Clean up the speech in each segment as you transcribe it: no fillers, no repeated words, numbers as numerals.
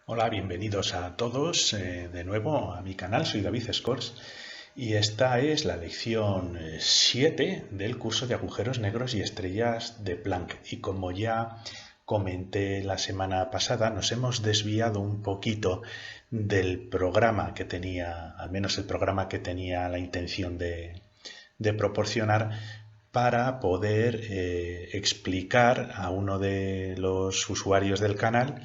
Hola, bienvenidos a todos de nuevo a mi canal, soy David Scores y esta es la lección 7 del curso de agujeros negros y estrellas de Planck. Y como ya comenté la semana pasada, nos hemos desviado un poquito del programa que tenía, al menos el programa que tenía la intención de proporcionar para poder explicar a uno de los usuarios del canal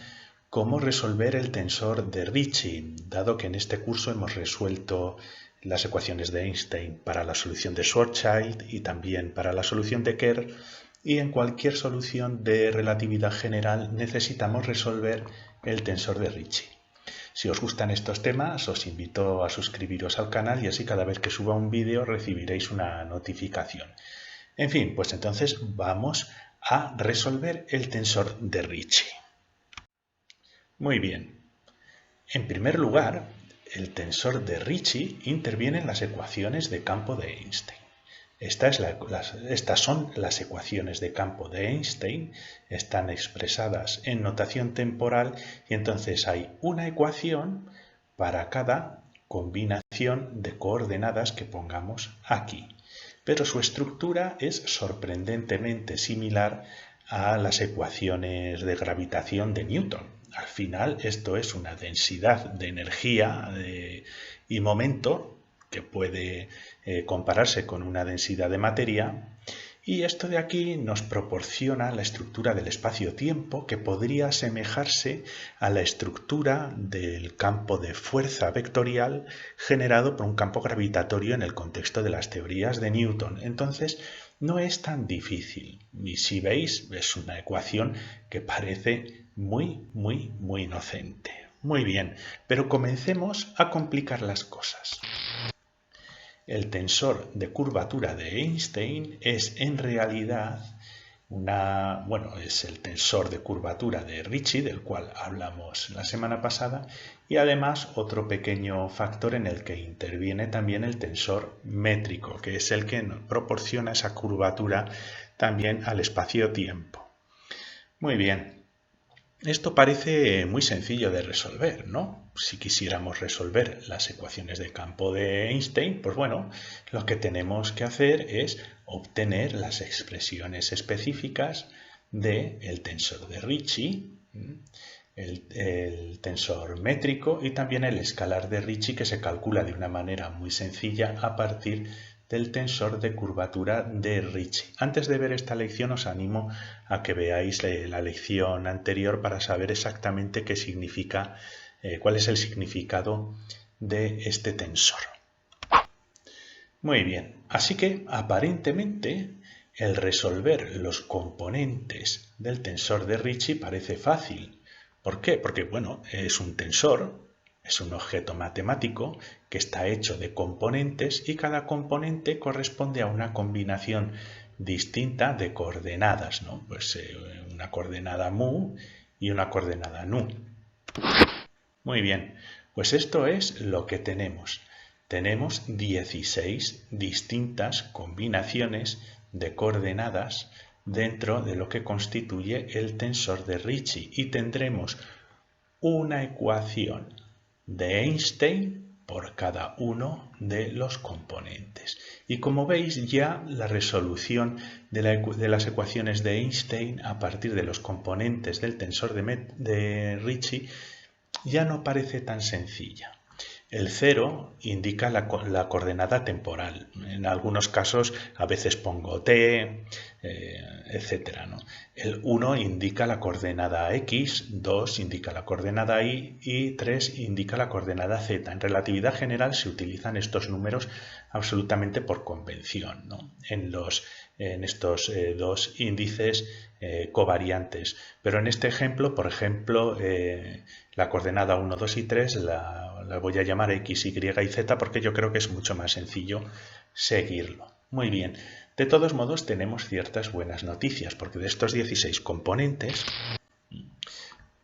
cómo resolver el tensor de Ricci, dado que en este curso hemos resuelto las ecuaciones de Einstein para la solución de Schwarzschild y también para la solución de Kerr, y en cualquier solución de relatividad general necesitamos resolver el tensor de Ricci. Si os gustan estos temas, os invito a suscribiros al canal y así cada vez que suba un vídeo recibiréis una notificación. En fin, pues entonces vamos a resolver el tensor de Ricci. Muy bien. En primer lugar, el tensor de Ricci interviene en las ecuaciones de campo de Einstein. Estas son las ecuaciones de campo de Einstein, están expresadas en notación temporal y entonces hay una ecuación para cada combinación de coordenadas que pongamos aquí. Pero su estructura es sorprendentemente similar a las ecuaciones de gravitación de Newton. Al final esto es una densidad de energía y momento que puede compararse con una densidad de materia, y esto de aquí nos proporciona la estructura del espacio-tiempo que podría asemejarse a la estructura del campo de fuerza vectorial generado por un campo gravitatorio en el contexto de las teorías de Newton. Entonces, no es tan difícil. Y si veis, es una ecuación que parece muy inocente. Muy bien, pero comencemos a complicar las cosas. El tensor de curvatura de Einstein es en realidad es el tensor de curvatura de Ricci, del cual hablamos la semana pasada, y además otro pequeño factor en el que interviene también el tensor métrico, que es el que nos proporciona esa curvatura también al espacio-tiempo. Muy bien. Esto parece muy sencillo de resolver, ¿no? Si quisiéramos resolver las ecuaciones de campo de Einstein, pues bueno, lo que tenemos que hacer es obtener las expresiones específicas del tensor de Ricci, el tensor métrico y también el escalar de Ricci, que se calcula de una manera muy sencilla a partir del tensor de curvatura de Ricci. Antes de ver esta lección os animo a que veáis la lección anterior para saber exactamente qué significa, cuál es el significado de este tensor. Muy bien, así que aparentemente el resolver los componentes del tensor de Ricci parece fácil. ¿Por qué? Porque bueno, es un tensor, es un objeto matemático que está hecho de componentes y cada componente corresponde a una combinación distinta de coordenadas, ¿no? Pues una coordenada mu y una coordenada nu. Muy bien, pues esto es lo que tenemos. Tenemos 16 distintas combinaciones de coordenadas dentro de lo que constituye el tensor de Ricci y tendremos una ecuación de Einstein por cada uno de los componentes. Y como veis, ya la resolución de las ecuaciones de Einstein a partir de los componentes del tensor de Ricci ya no parece tan sencilla. El 0 indica la coordenada temporal. En algunos casos a veces pongo t, etc. ¿no? El 1 indica la coordenada x, 2 indica la coordenada y 3 indica la coordenada z. En relatividad general se utilizan estos números absolutamente por convención, ¿no? En estos dos índices covariantes. Pero en este ejemplo, por ejemplo, la coordenada 1, 2 y 3 la voy a llamar x, y y z porque yo creo que es mucho más sencillo seguirlo. Muy bien. De todos modos tenemos ciertas buenas noticias porque de estos 16 componentes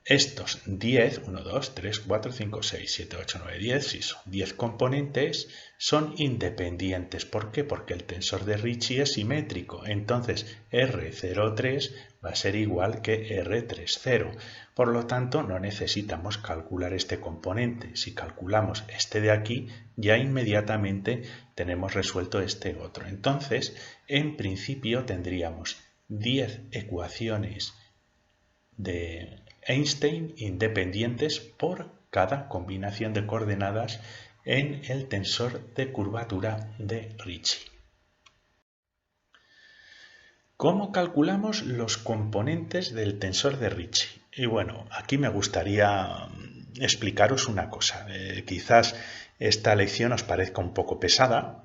estos 10, 1, 2, 3, 4, 5, 6, 7, 8, 9, 10, si son 10 componentes, son independientes. ¿Por qué? Porque el tensor de Ricci es simétrico. Entonces, R03 va a ser igual que R30. Por lo tanto, no necesitamos calcular este componente. Si calculamos este de aquí, ya inmediatamente tenemos resuelto este otro. Entonces, en principio tendríamos 10 ecuaciones de Einstein independientes por cada combinación de coordenadas en el tensor de curvatura de Ricci. ¿Cómo calculamos los componentes del tensor de Ricci? Y bueno, aquí me gustaría explicaros una cosa. Quizás esta lección os parezca un poco pesada,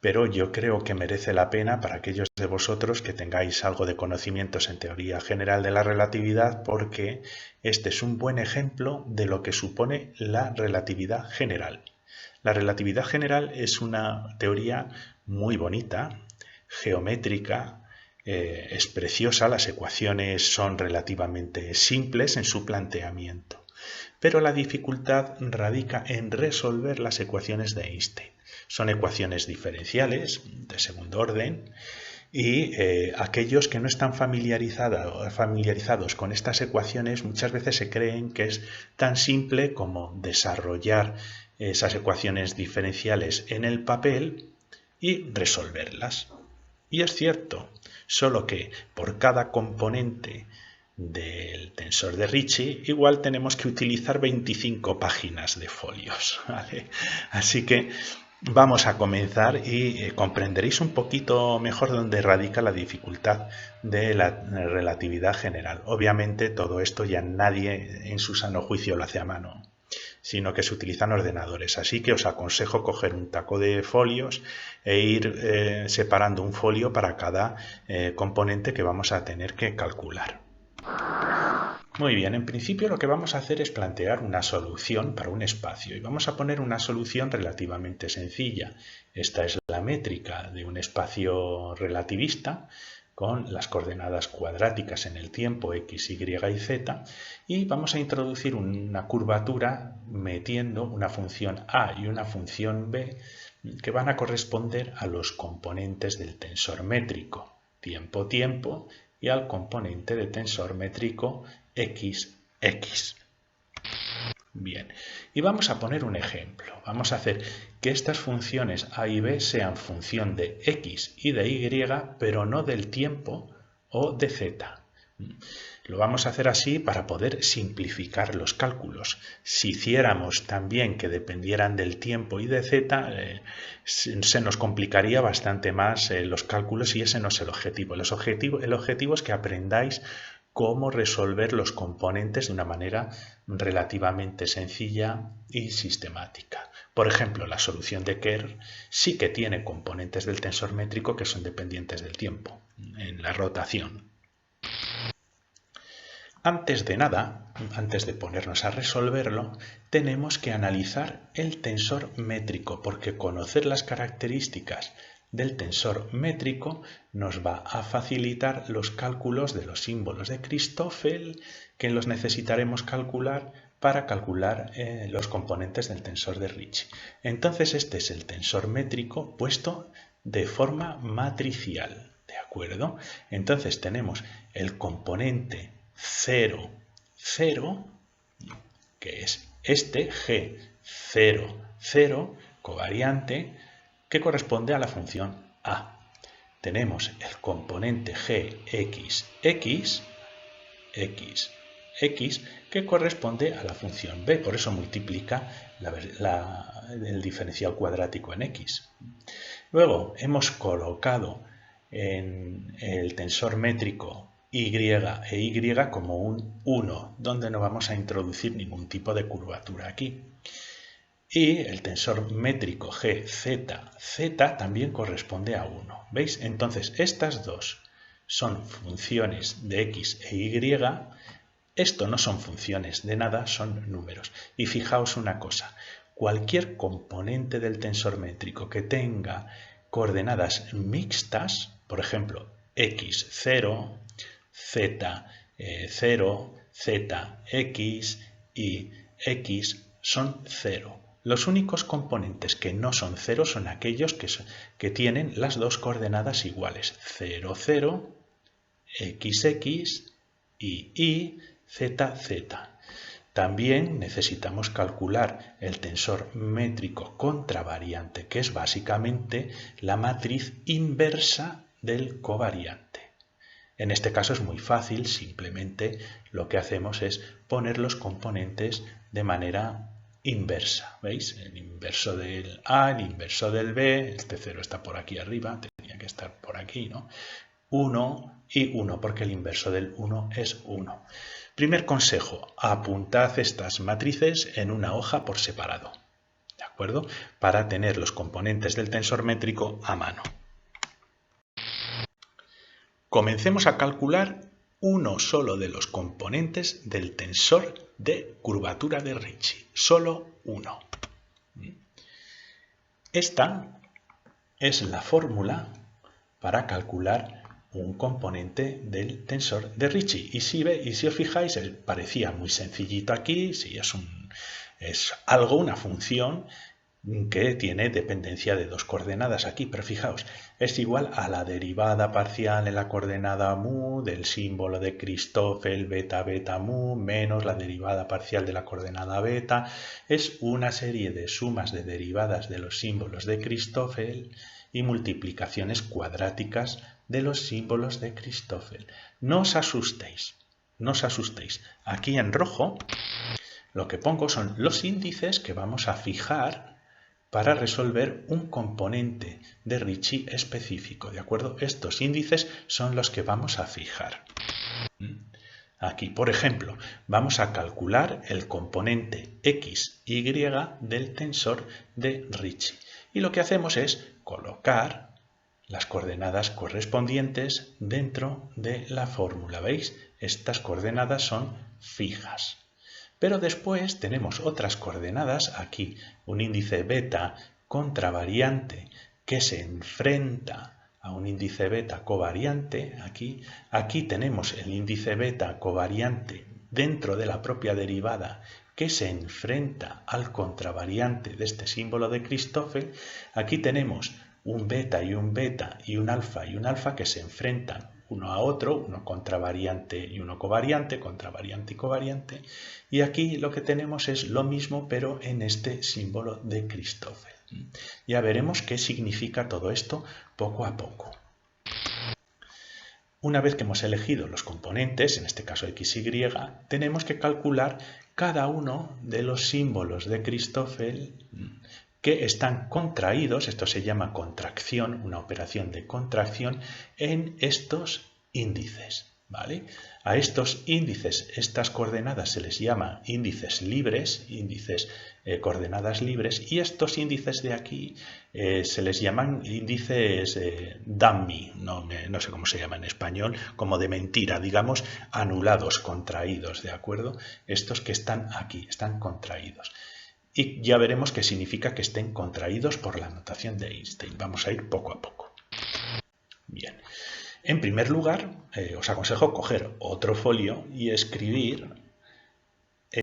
pero yo creo que merece la pena para aquellos de vosotros que tengáis algo de conocimientos en teoría general de la relatividad, porque este es un buen ejemplo de lo que supone la relatividad general. La relatividad general es una teoría muy bonita, geométrica, es preciosa, las ecuaciones son relativamente simples en su planteamiento, pero la dificultad radica en resolver las ecuaciones de Einstein. Son ecuaciones diferenciales de segundo orden y aquellos que no están familiarizados con estas ecuaciones muchas veces se creen que es tan simple como desarrollar esas ecuaciones diferenciales en el papel y resolverlas. Y es cierto, solo que por cada componente del tensor de Ricci igual tenemos que utilizar 25 páginas de folios, ¿vale? Así que vamos a comenzar y comprenderéis un poquito mejor dónde radica la dificultad de la relatividad general. Obviamente todo esto ya nadie en su sano juicio lo hace a mano, sino que se utilizan ordenadores. Así que os aconsejo coger un taco de folios e ir separando un folio para cada componente que vamos a tener que calcular. Muy bien, en principio lo que vamos a hacer es plantear una solución para un espacio y vamos a poner una solución relativamente sencilla. Esta es la métrica de un espacio relativista con las coordenadas cuadráticas en el tiempo x, y y z, y vamos a introducir una curvatura metiendo una función a y una función b que van a corresponder a los componentes del tensor métrico, tiempo, tiempo, y al componente de tensor métrico x, x. Bien, y vamos a poner un ejemplo. Vamos a hacer que estas funciones a y b sean función de x y de y, pero no del tiempo o de z. Lo vamos a hacer así para poder simplificar los cálculos. Si hiciéramos también que dependieran del tiempo y de z, se nos complicaría bastante más los cálculos y ese no es el objetivo. El objetivo es que aprendáis cómo resolver los componentes de una manera relativamente sencilla y sistemática. Por ejemplo, la solución de Kerr sí que tiene componentes del tensor métrico que son dependientes del tiempo, en la rotación. Antes de nada, antes de ponernos a resolverlo, tenemos que analizar el tensor métrico, porque conocer las características del tensor métrico nos va a facilitar los cálculos de los símbolos de Christoffel que los necesitaremos calcular para calcular los componentes del tensor de Ricci. Entonces este es el tensor métrico puesto de forma matricial, ¿de acuerdo? Entonces tenemos el componente 0, 0, que es este G0, 0, covariante, que corresponde a la función a. Tenemos el componente Gx, x, x, x, que corresponde a la función b, por eso multiplica el diferencial cuadrático en x. Luego hemos colocado en el tensor métrico y e y como un 1, donde no vamos a introducir ningún tipo de curvatura aquí. Y el tensor métrico z también corresponde a 1. ¿Veis? Entonces, estas dos son funciones de x e y. Esto no son funciones de nada, son números. Y fijaos una cosa, cualquier componente del tensor métrico que tenga coordenadas mixtas, por ejemplo, x0, z0, z, x, y, x son 0. Los únicos componentes que no son 0 son aquellos que tienen las dos coordenadas iguales, 0, 0, x, y, z, z. También necesitamos calcular el tensor métrico contravariante, que es básicamente la matriz inversa del covariante. En este caso es muy fácil, simplemente lo que hacemos es poner los componentes de manera inversa. ¿Veis? El inverso del A, el inverso del B, este 0 está por aquí arriba, tenía que estar por aquí, ¿no? 1 y 1, porque el inverso del 1 es 1. Primer consejo, apuntad estas matrices en una hoja por separado, ¿de acuerdo? Para tener los componentes del tensor métrico a mano. Comencemos a calcular uno solo de los componentes del tensor de curvatura de Ricci, solo uno. Esta es la fórmula para calcular un componente del tensor de Ricci. Y si os fijáis, parecía muy sencillito aquí, sí, es algo, una función que tiene dependencia de dos coordenadas aquí, pero fijaos, es igual a la derivada parcial en la coordenada mu del símbolo de Christoffel beta beta mu menos la derivada parcial de la coordenada beta. Es una serie de sumas de derivadas de los símbolos de Christoffel y multiplicaciones cuadráticas de los símbolos de Christoffel. No os asustéis, no os asustéis. Aquí en rojo lo que pongo son los índices que vamos a fijar para resolver un componente de Ricci específico, ¿de acuerdo? Estos índices son los que vamos a fijar. Aquí, por ejemplo, vamos a calcular el componente x, y del tensor de Ricci. Y lo que hacemos es colocar las coordenadas correspondientes dentro de la fórmula. ¿Veis? Estas coordenadas son fijas. Pero después tenemos otras coordenadas aquí, un índice beta contravariante que se enfrenta a un índice beta covariante, aquí tenemos el índice beta covariante dentro de la propia derivada que se enfrenta al contravariante de este símbolo de Christoffel, aquí tenemos un beta y un alfa que se enfrentan uno a otro, uno contravariante y uno covariante, contravariante y covariante, y aquí lo que tenemos es lo mismo pero en este símbolo de Christoffel. Ya veremos qué significa todo esto poco a poco. Una vez que hemos elegido los componentes, en este caso x, y, tenemos que calcular cada uno de los símbolos de Christoffel que están contraídos, esto se llama contracción, una operación de contracción, en estos índices, ¿vale? A estos índices, estas coordenadas se les llama índices libres, coordenadas libres, y estos índices de aquí se les llaman índices dummy, no sé cómo se llama en español, como de mentira, digamos, anulados, contraídos, ¿de acuerdo? Estos que están aquí, están contraídos. Y ya veremos qué significa que estén contraídos por la notación de Einstein. Vamos a ir poco a poco. Bien. En primer lugar, os aconsejo coger otro folio y escribir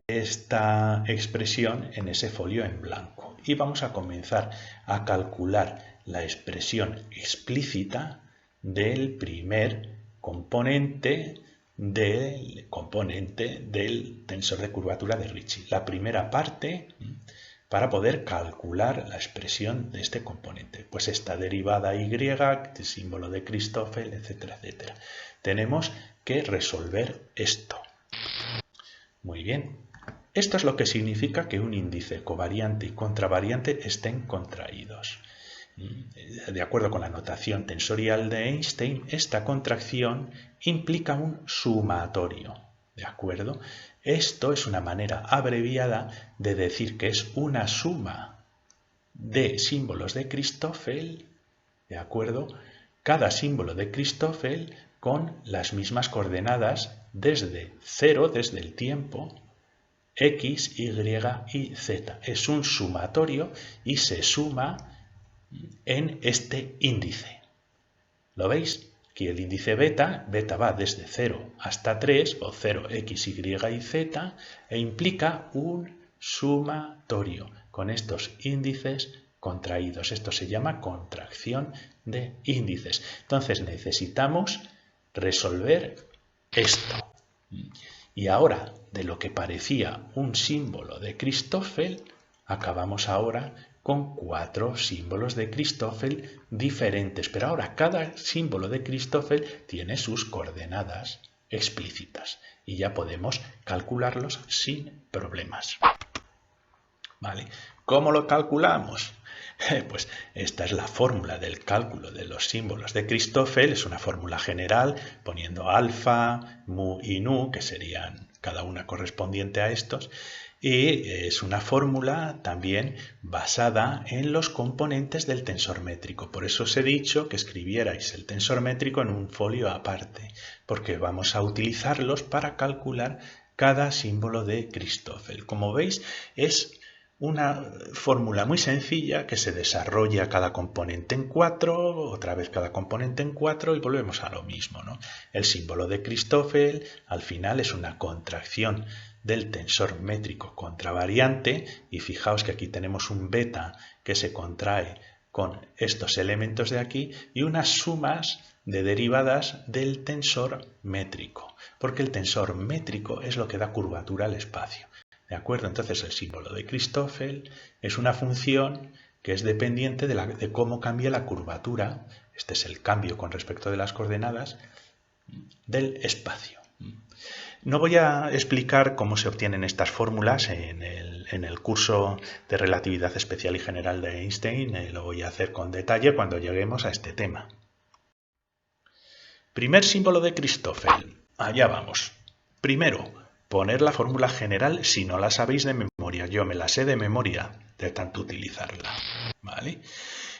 esta expresión en ese folio en blanco. Y vamos a comenzar a calcular la expresión explícita del primer componente del tensor de curvatura de Ricci. La primera parte para poder calcular la expresión de este componente. Pues esta derivada y, símbolo de Christoffel, etcétera, etcétera. Tenemos que resolver esto. Muy bien. Esto es lo que significa que un índice covariante y contravariante estén contraídos. De acuerdo con la notación tensorial de Einstein, esta contracción implica un sumatorio. ¿De acuerdo? Esto es una manera abreviada de decir que es una suma de símbolos de Christoffel, ¿de acuerdo? Cada símbolo de Christoffel con las mismas coordenadas desde 0, desde el tiempo, x, y y z. Es un sumatorio y se suma en este índice. ¿Lo veis? Aquí el índice beta va desde 0 hasta 3, o 0, x, y y z, e implica un sumatorio con estos índices contraídos. Esto se llama contracción de índices. Entonces necesitamos resolver esto. Y ahora, de lo que parecía un símbolo de Christoffel, acabamos ahora con 4 símbolos de Christoffel diferentes. Pero ahora cada símbolo de Christoffel tiene sus coordenadas explícitas y ya podemos calcularlos sin problemas. ¿Vale? ¿Cómo lo calculamos? Pues esta es la fórmula del cálculo de los símbolos de Christoffel. Es una fórmula general poniendo alfa, mu y nu, que serían cada una correspondiente a estos. Y es una fórmula también basada en los componentes del tensor métrico. Por eso os he dicho que escribierais el tensor métrico en un folio aparte, porque vamos a utilizarlos para calcular cada símbolo de Christoffel. Como veis, es una fórmula muy sencilla que se desarrolla cada componente en 4, otra vez cada componente en 4 y volvemos a lo mismo, ¿no? El símbolo de Christoffel al final es una contracción del tensor métrico contravariante y fijaos que aquí tenemos un beta que se contrae con estos elementos de aquí y unas sumas de derivadas del tensor métrico, porque el tensor métrico es lo que da curvatura al espacio. ¿De acuerdo? Entonces el símbolo de Christoffel es una función que es dependiente de cómo cambia la curvatura, este es el cambio con respecto de las coordenadas, del espacio. No voy a explicar cómo se obtienen estas fórmulas en el curso de relatividad especial y general de Einstein, lo voy a hacer con detalle cuando lleguemos a este tema. Primer símbolo de Christoffel, allá vamos. Primero, poner la fórmula general si no la sabéis de memoria. Yo me la sé de memoria de tanto utilizarla, ¿vale?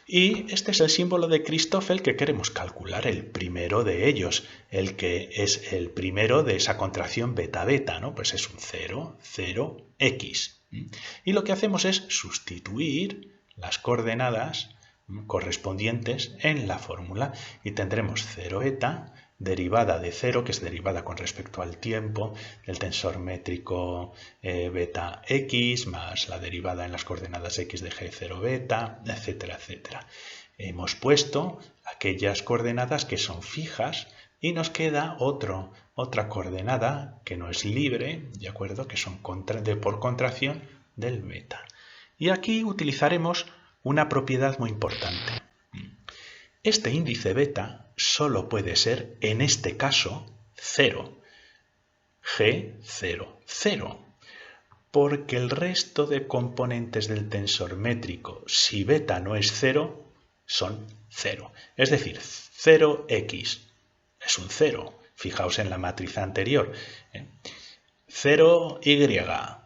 Y este es el símbolo de Christoffel que queremos calcular, el primero de ellos, el que es el primero de esa contracción beta-beta, ¿no? Pues es un 0, 0, x. Y lo que hacemos es sustituir las coordenadas correspondientes en la fórmula y tendremos 0 eta derivada de 0, que es derivada con respecto al tiempo del tensor métrico beta x, más la derivada en las coordenadas x de g0 beta, etcétera, etcétera. Hemos puesto aquellas coordenadas que son fijas y nos queda otra coordenada que no es libre, ¿de acuerdo? Que son por contracción del beta. Y aquí utilizaremos una propiedad muy importante. Este índice beta solo puede ser, en este caso, 0. G0, 0. Porque el resto de componentes del tensor métrico, si beta no es 0, son 0. Es decir, 0x es un 0. Fijaos en la matriz anterior. 0y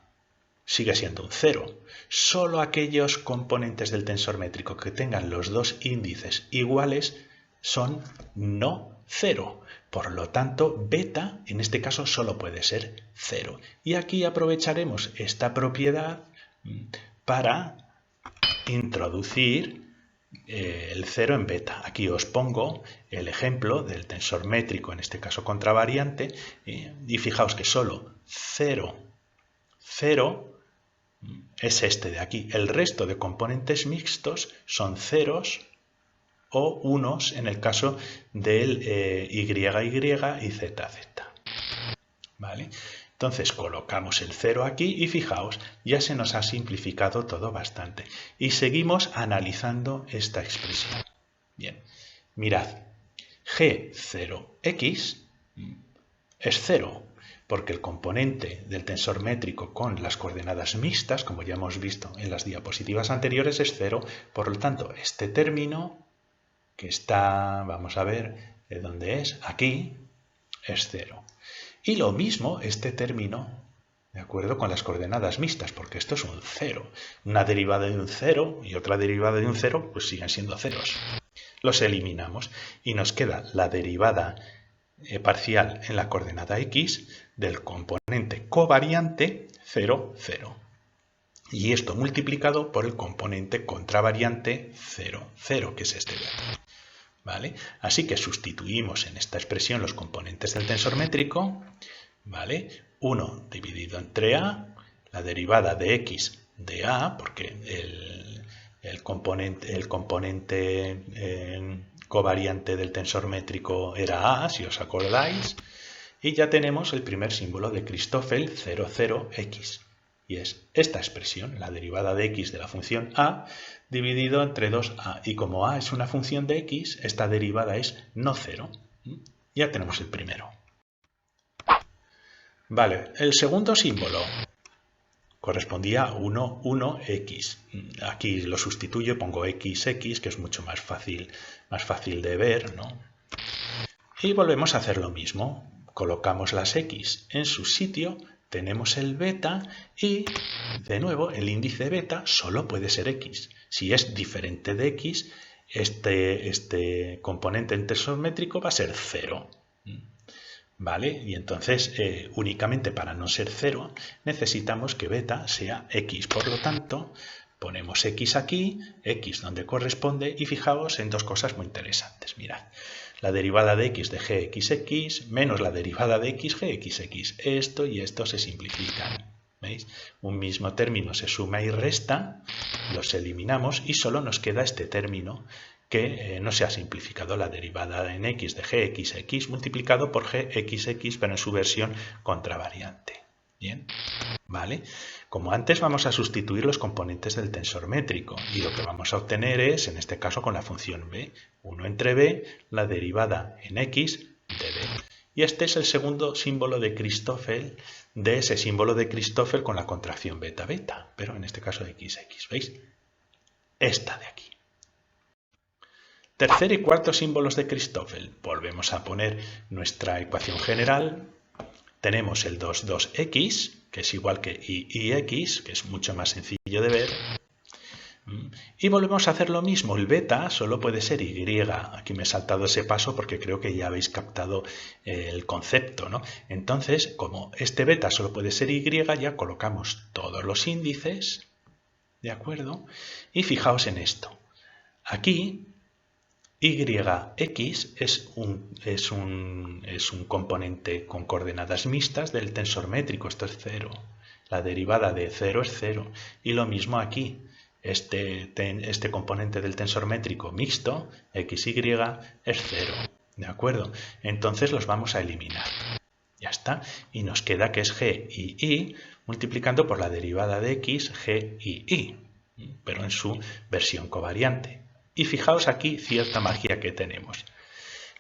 sigue siendo un 0. Solo aquellos componentes del tensor métrico que tengan los dos índices iguales son no 0. Por lo tanto, beta en este caso solo puede ser 0. Y aquí aprovecharemos esta propiedad para introducir el 0 en beta. Aquí os pongo el ejemplo del tensor métrico, en este caso contravariante, y fijaos que solo 0, 0 es este de aquí. El resto de componentes mixtos son ceros o unos en el caso del YY y ZZ. ¿Vale? Entonces colocamos el 0 aquí y fijaos, ya se nos ha simplificado todo bastante. Y seguimos analizando esta expresión. Bien, mirad, G0x es 0. Porque el componente del tensor métrico con las coordenadas mixtas, como ya hemos visto en las diapositivas anteriores, es 0. Por lo tanto, este término, que está, vamos a ver, ¿de dónde es? Aquí, es 0. Y lo mismo este término, ¿de acuerdo? Con las coordenadas mixtas, porque esto es un 0. Una derivada de un 0 y otra derivada de un 0, pues siguen siendo ceros. Los eliminamos y nos queda la derivada parcial en la coordenada x del componente covariante 0, 0. Y esto multiplicado por el componente contravariante 0, 0, que es este de aquí. ¿vale? Así que sustituimos en esta expresión los componentes del tensor métrico, ¿vale? 1 dividido entre a, la derivada de x de a, porque el componente covariante del tensor métrico era a, si os acordáis, y ya tenemos el primer símbolo de Christoffel 00x. Y es esta expresión, la derivada de x de la función a dividido entre 2a. Y como a es una función de x, esta derivada es no cero. Ya tenemos el primero. Vale, el segundo símbolo correspondía a 1, 1x. Aquí lo sustituyo, pongo xx, que es mucho más fácil de ver, ¿no? Y volvemos a hacer lo mismo. Colocamos las x en su sitio, tenemos el beta y, de nuevo, el índice beta solo puede ser x. Si es diferente de x, este componente en tensor métrico va a ser 0. ¿Vale? Y entonces, únicamente para no ser 0, necesitamos que beta sea x. Por lo tanto, ponemos x aquí, x donde corresponde, y fijaos en dos cosas muy interesantes. Mirad, la derivada de x de gxx menos la derivada de x gxx. Esto y esto se simplifican. ¿Veis? Un mismo término se suma y resta, los eliminamos y solo nos queda este término que no se ha simplificado, la derivada en x de gxx multiplicado por gxx, pero en su versión contravariante. Bien, ¿vale? Como antes, vamos a sustituir los componentes del tensor métrico y lo que vamos a obtener es, en este caso con la función b, 1 entre b, la derivada en x de b. Y este es el segundo símbolo de Christoffel, de ese símbolo de Christoffel con la contracción beta beta, pero en este caso xx, ¿veis? Esta de aquí. Tercer y cuarto símbolos de Christoffel. Volvemos a poner nuestra ecuación general. Tenemos el 2x, que es igual que ix, que es mucho más sencillo de ver. Y volvemos a hacer lo mismo. El beta solo puede ser y. Aquí me he saltado ese paso porque creo que ya habéis captado el concepto, ¿no? Entonces, como este beta solo puede ser y, ya colocamos todos los índices, ¿de acuerdo? Y fijaos en esto. Aquí yx es un componente con coordenadas mixtas del tensor métrico, esto es 0. La derivada de 0 es 0. Y lo mismo aquí, este componente del tensor métrico mixto, xy, es 0. ¿De acuerdo? Entonces los vamos a eliminar. Ya está. Y nos queda que es g y y multiplicando por la derivada de x, g y y, pero en su versión covariante. Y fijaos aquí cierta magia que tenemos.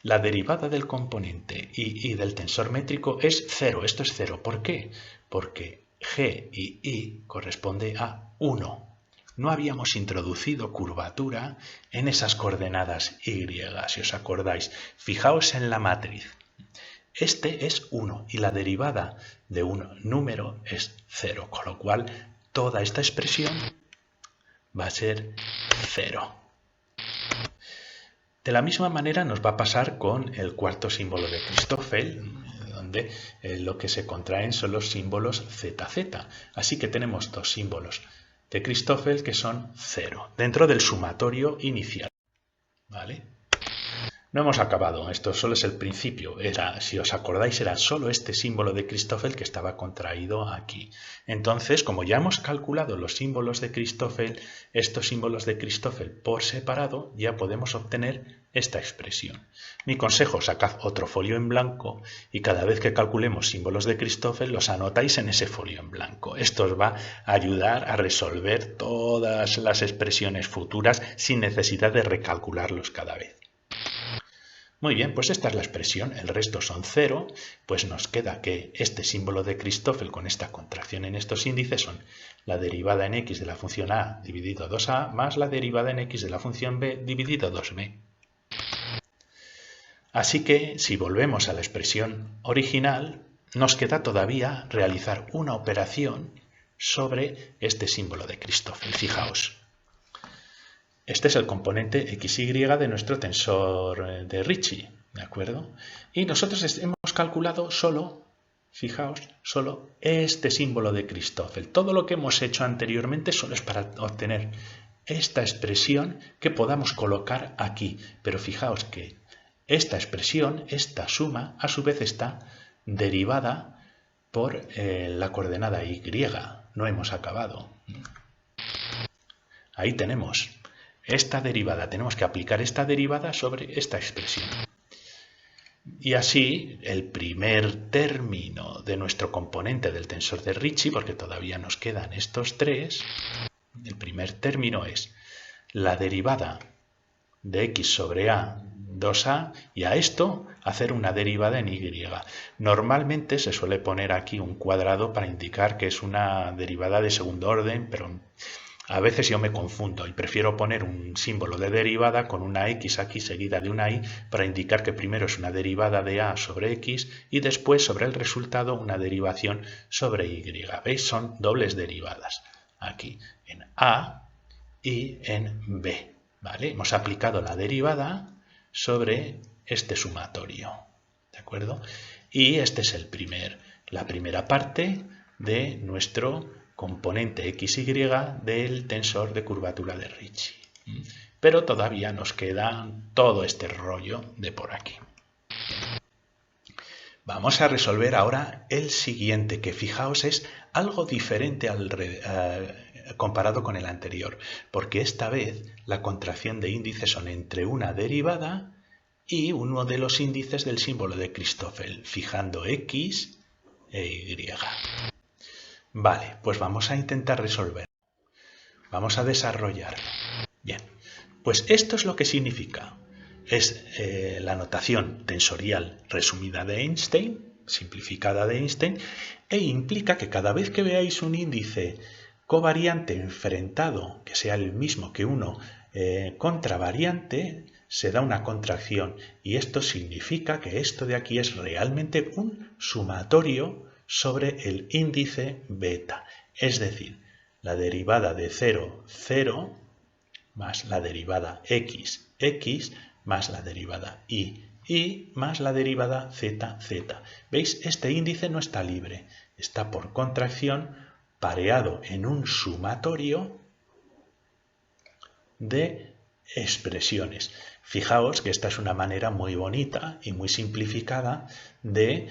La derivada del componente y del tensor métrico es 0. Esto es 0. ¿Por qué? Porque g y y corresponde a 1. No habíamos introducido curvatura en esas coordenadas y, si os acordáis. Fijaos en la matriz. Este es 1 y la derivada de un número es 0. Con lo cual, toda esta expresión va a ser 0. De la misma manera nos va a pasar con el cuarto símbolo de Christoffel, donde lo que se contraen son los símbolos ZZ. Así que tenemos dos símbolos de Christoffel que son 0, dentro del sumatorio inicial. ¿Vale? No hemos acabado, esto solo es el principio. Si os acordáis, era solo este símbolo de Christoffel que estaba contraído aquí. Entonces, como ya hemos calculado los símbolos de Christoffel, estos símbolos de Christoffel por separado, ya podemos obtener esta expresión. Mi consejo, sacad otro folio en blanco y cada vez que calculemos símbolos de Christoffel los anotáis en ese folio en blanco. Esto os va a ayudar a resolver todas las expresiones futuras sin necesidad de recalcularlos cada vez. Muy bien, pues esta es la expresión, el resto son 0, pues nos queda que este símbolo de Christoffel con esta contracción en estos índices son la derivada en x de la función a dividido 2a más la derivada en x de la función b dividido 2b. Así que, si volvemos a la expresión original, nos queda todavía realizar una operación sobre este símbolo de Christoffel. Fijaos. Este es el componente xy de nuestro tensor de Ricci, ¿de acuerdo? Y nosotros hemos calculado solo, fijaos, solo este símbolo de Christoffel. Todo lo que hemos hecho anteriormente solo es para obtener esta expresión que podamos colocar aquí. Pero fijaos que esta expresión, esta suma, a su vez está derivada por la coordenada y. No hemos acabado. Ahí tenemos esta derivada. Tenemos que aplicar esta derivada sobre esta expresión. Y así el primer término de nuestro componente del tensor de Ricci, porque todavía nos quedan estos tres, el primer término es la derivada de x sobre a 2a y a esto hacer una derivada en y. Normalmente se suele poner aquí un cuadrado para indicar que es una derivada de segundo orden, pero a veces yo me confundo y prefiero poner un símbolo de derivada con una x aquí seguida de una y para indicar que primero es una derivada de a sobre x y después sobre el resultado una derivación sobre y. ¿Veis? Son dobles derivadas aquí en a y en b. ¿Vale? Hemos aplicado la derivada sobre este sumatorio. ¿De acuerdo? Y este es la primera parte de nuestro componente XY del tensor de curvatura de Ricci. Pero todavía nos queda todo este rollo de por aquí. Vamos a resolver ahora el siguiente, que fijaos es algo diferente comparado con el anterior, porque esta vez la contracción de índices son entre una derivada y uno de los índices del símbolo de Christoffel, fijando x e y. Vale, pues vamos a intentar resolver. Vamos a desarrollarlo. Bien, pues esto es lo que significa. Es la notación tensorial resumida de Einstein, simplificada de Einstein, e implica que cada vez que veáis un índice covariante enfrentado, que sea el mismo que uno contravariante, se da una contracción. Y esto significa que esto de aquí es realmente un sumatorio sobre el índice beta. Es decir, la derivada de 0, 0, más la derivada x, x, más la derivada y, más la derivada z, z. ¿Veis? Este índice no está libre, está por contracción pareado en un sumatorio de expresiones. Fijaos que esta es una manera muy bonita y muy simplificada de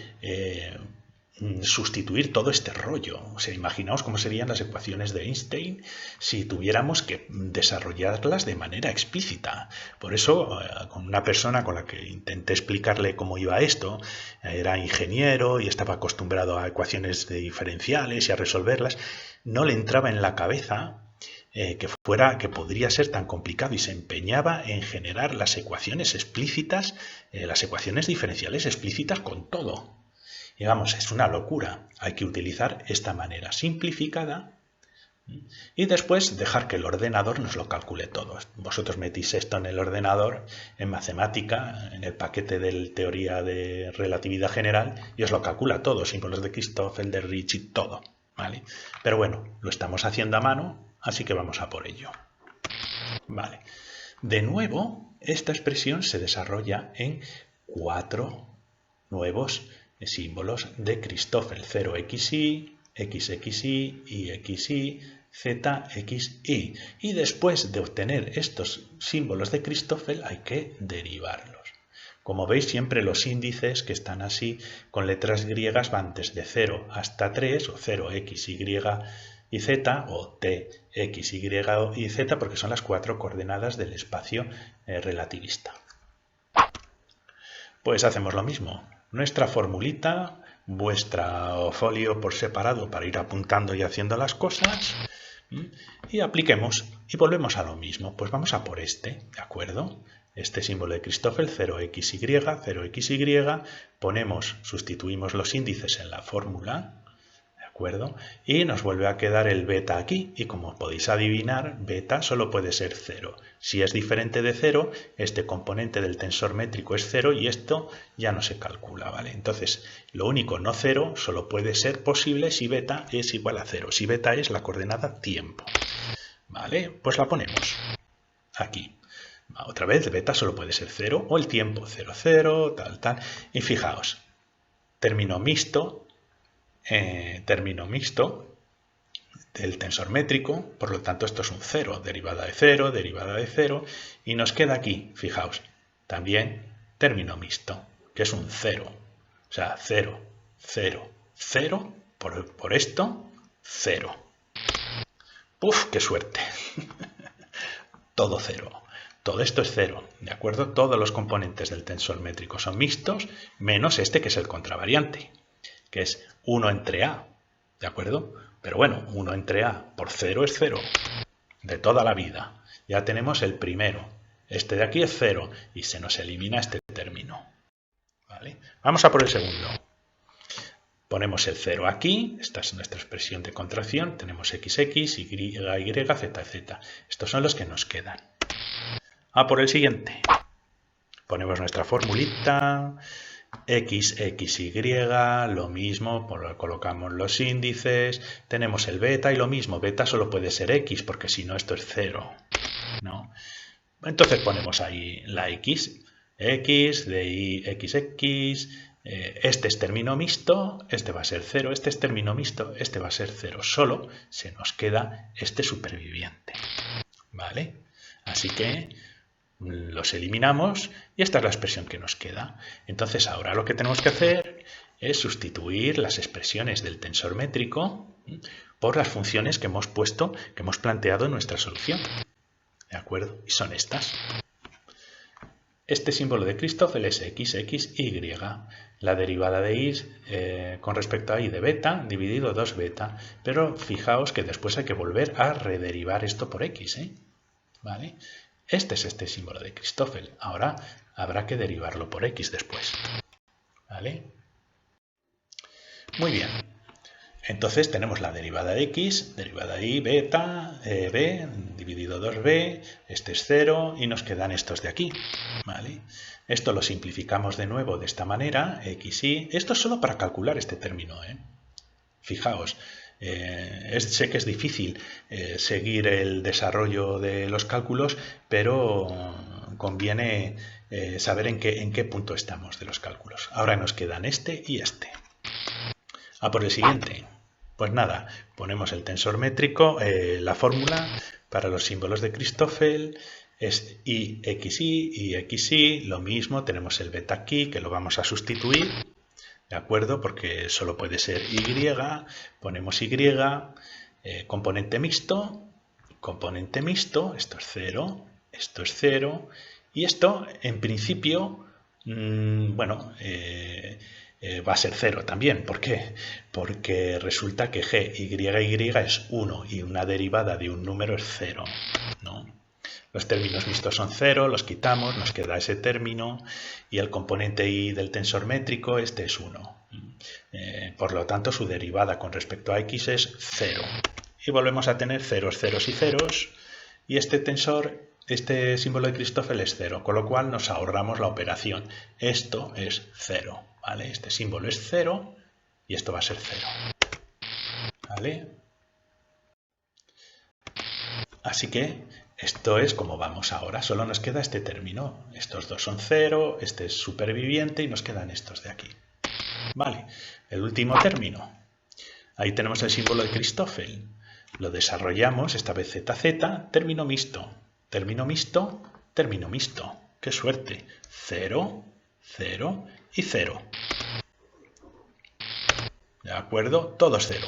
sustituir todo este rollo. O sea, imaginaos cómo serían las ecuaciones de Einstein si tuviéramos que desarrollarlas de manera explícita. Por eso, con una persona con la que intenté explicarle cómo iba esto, era ingeniero y estaba acostumbrado a ecuaciones diferenciales y a resolverlas, no le entraba en la cabeza que podría ser tan complicado y se empeñaba en generar las ecuaciones explícitas, las ecuaciones diferenciales explícitas con todo. Digamos, es una locura. Hay que utilizar esta manera simplificada y después dejar que el ordenador nos lo calcule todo. Vosotros metís esto en el ordenador, en matemática, en el paquete de teoría de relatividad general y os lo calcula todo, símbolos de Christoffel, de Ricci, todo. ¿Vale? Pero bueno, lo estamos haciendo a mano, así que vamos a por ello. Vale. De nuevo, esta expresión se desarrolla en 4 nuevos símbolos de Christoffel: 0xy, xxy, yxy, zxy. Y después de obtener estos símbolos de Christoffel hay que derivarlos. Como veis, siempre los índices que están así con letras griegas van desde 0 hasta 3, o 0xy y z, o t, x, y y z, porque son las 4 coordenadas del espacio relativista. Pues hacemos lo mismo. Nuestra formulita, vuestro folio por separado para ir apuntando y haciendo las cosas, y apliquemos y volvemos a lo mismo. Pues vamos a por este, ¿de acuerdo? Este símbolo de Christoffel, 0xy, 0xy, sustituimos los índices en la fórmula, ¿de acuerdo? Y nos vuelve a quedar el beta aquí, y como podéis adivinar, beta solo puede ser 0. Si es diferente de 0, este componente del tensor métrico es 0 y esto ya no se calcula, ¿vale? Entonces, lo único no 0 solo puede ser posible si beta es igual a 0, si beta es la coordenada tiempo, ¿vale? Pues la ponemos aquí. Otra vez, beta solo puede ser 0 o el tiempo, 0, 0, tal, tal. Y fijaos, término mixto, del tensor métrico, por lo tanto esto es un 0, derivada de 0, derivada de 0, y nos queda aquí, fijaos, también término mixto, que es un 0, o sea, 0, 0, 0, por esto, 0. ¡Uf, qué suerte! Todo 0. Todo esto es 0, ¿de acuerdo? Todos los componentes del tensor métrico son mixtos, menos este que es el contravariante, que es 1 entre a, ¿de acuerdo? Pero bueno, 1 entre a por 0 es 0, de toda la vida. Ya tenemos el primero. Este de aquí es 0 y se nos elimina este término. ¿Vale? Vamos a por el segundo. Ponemos el 0 aquí, esta es nuestra expresión de contracción, tenemos XX, Y, ZZ. Estos son los que nos quedan. A por el siguiente. Ponemos nuestra formulita, X, Y, lo mismo, colocamos los índices, tenemos el beta y lo mismo, beta solo puede ser X porque si no esto es 0, ¿no? Entonces ponemos ahí la X, de Y, XX, este es término mixto, este va a ser 0, este es término mixto, este va a ser 0, solo se nos queda este superviviente, ¿vale? Así que los eliminamos y esta es la expresión que nos queda. Entonces ahora lo que tenemos que hacer es sustituir las expresiones del tensor métrico por las funciones que hemos puesto, que hemos planteado en nuestra solución. ¿De acuerdo? Y son estas. Este símbolo de Christoffel es X, Y. La derivada de Y con respecto a Y de beta dividido 2 beta. Pero fijaos que después hay que volver a rederivar esto por X, ¿vale? Este es este símbolo de Christoffel. Ahora habrá que derivarlo por X después. ¿Vale? Muy bien. Entonces tenemos la derivada de X, derivada de Y, beta, B, dividido 2B, este es 0 y nos quedan estos de aquí. ¿Vale? Esto lo simplificamos de nuevo de esta manera, XY. Esto es solo para calcular este término, Fijaos. Sé que es difícil seguir el desarrollo de los cálculos, pero conviene saber en qué punto estamos de los cálculos. Ahora nos quedan este y este. A por el siguiente. Pues nada, ponemos el tensor métrico, la fórmula para los símbolos de Christoffel es IXY y XY, lo mismo, tenemos el beta aquí que lo vamos a sustituir. ¿De acuerdo? Porque solo puede ser Y, ponemos Y, componente mixto, esto es 0, esto es 0, y esto en principio, va a ser 0 también. ¿Por qué? Porque resulta que y es 1 y una derivada de un número es 0, ¿no? Los términos mixtos son 0, los quitamos, nos queda ese término y el componente y del tensor métrico, este es 1. Por lo tanto, su derivada con respecto a x es 0. Y volvemos a tener ceros, ceros y ceros. Y este tensor, este símbolo de Christoffel es 0, con lo cual nos ahorramos la operación. Esto es 0, ¿vale? Este símbolo es 0 y esto va a ser 0. ¿Vale? Así que esto es como vamos ahora, solo nos queda este término. Estos dos son 0, este es superviviente y nos quedan estos de aquí. Vale, el último término. Ahí tenemos el símbolo de Christoffel. Lo desarrollamos, esta vez ZZ, término mixto. Término mixto, término mixto. ¡Qué suerte! 0, 0 y 0. ¿De acuerdo? Todos 0.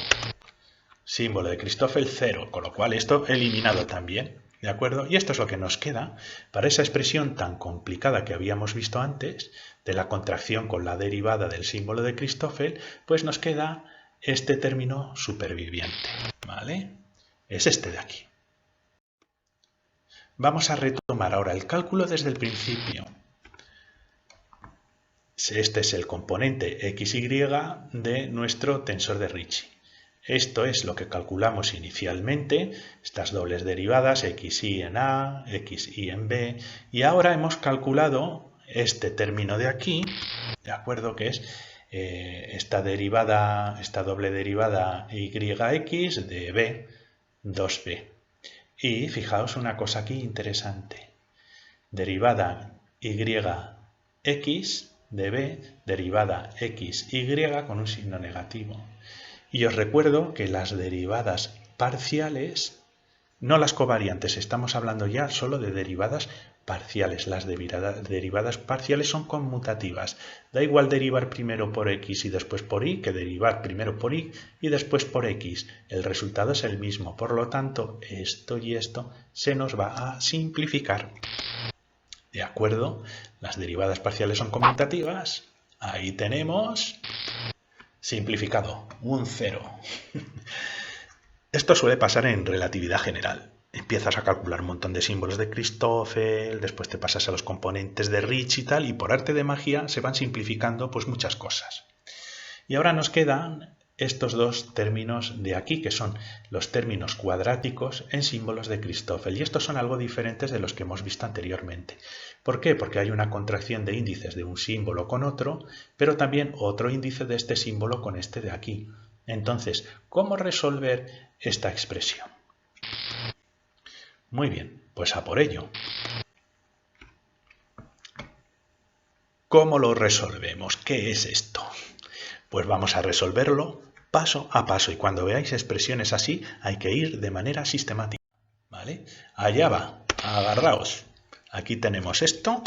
Símbolo de Christoffel 0, con lo cual esto eliminado también. ¿De acuerdo? Y esto es lo que nos queda para esa expresión tan complicada que habíamos visto antes, de la contracción con la derivada del símbolo de Christoffel, pues nos queda este término superviviente. ¿Vale? Es este de aquí. Vamos a retomar ahora el cálculo desde el principio. Este es el componente XY de nuestro tensor de Ricci. Esto es lo que calculamos inicialmente, estas dobles derivadas, xy en A, xy en B, y ahora hemos calculado este término de aquí, ¿de acuerdo? Que es esta doble derivada yx de B, 2B. Y fijaos una cosa aquí interesante, derivada yx de B, derivada xy con un signo negativo. Y os recuerdo que las derivadas parciales, no las covariantes, estamos hablando ya solo de derivadas parciales. Las derivadas parciales son conmutativas. Da igual derivar primero por x y después por y que derivar primero por y y después por x. El resultado es el mismo. Por lo tanto, esto y esto se nos va a simplificar. ¿De acuerdo? Las derivadas parciales son conmutativas. Ahí tenemos simplificado, un 0. Esto suele pasar en relatividad general. Empiezas a calcular un montón de símbolos de Christoffel, después te pasas a los componentes de Ricci y tal, y por arte de magia se van simplificando pues muchas cosas. Y ahora nos quedan estos dos términos de aquí, que son los términos cuadráticos en símbolos de Christoffel. Y estos son algo diferentes de los que hemos visto anteriormente. ¿Por qué? Porque hay una contracción de índices de un símbolo con otro, pero también otro índice de este símbolo con este de aquí. Entonces, ¿cómo resolver esta expresión? Muy bien, pues a por ello. ¿Cómo lo resolvemos? ¿Qué es esto? Pues vamos a resolverlo paso a paso y cuando veáis expresiones así hay que ir de manera sistemática. ¿Vale? Allá va, agarraos. Aquí tenemos esto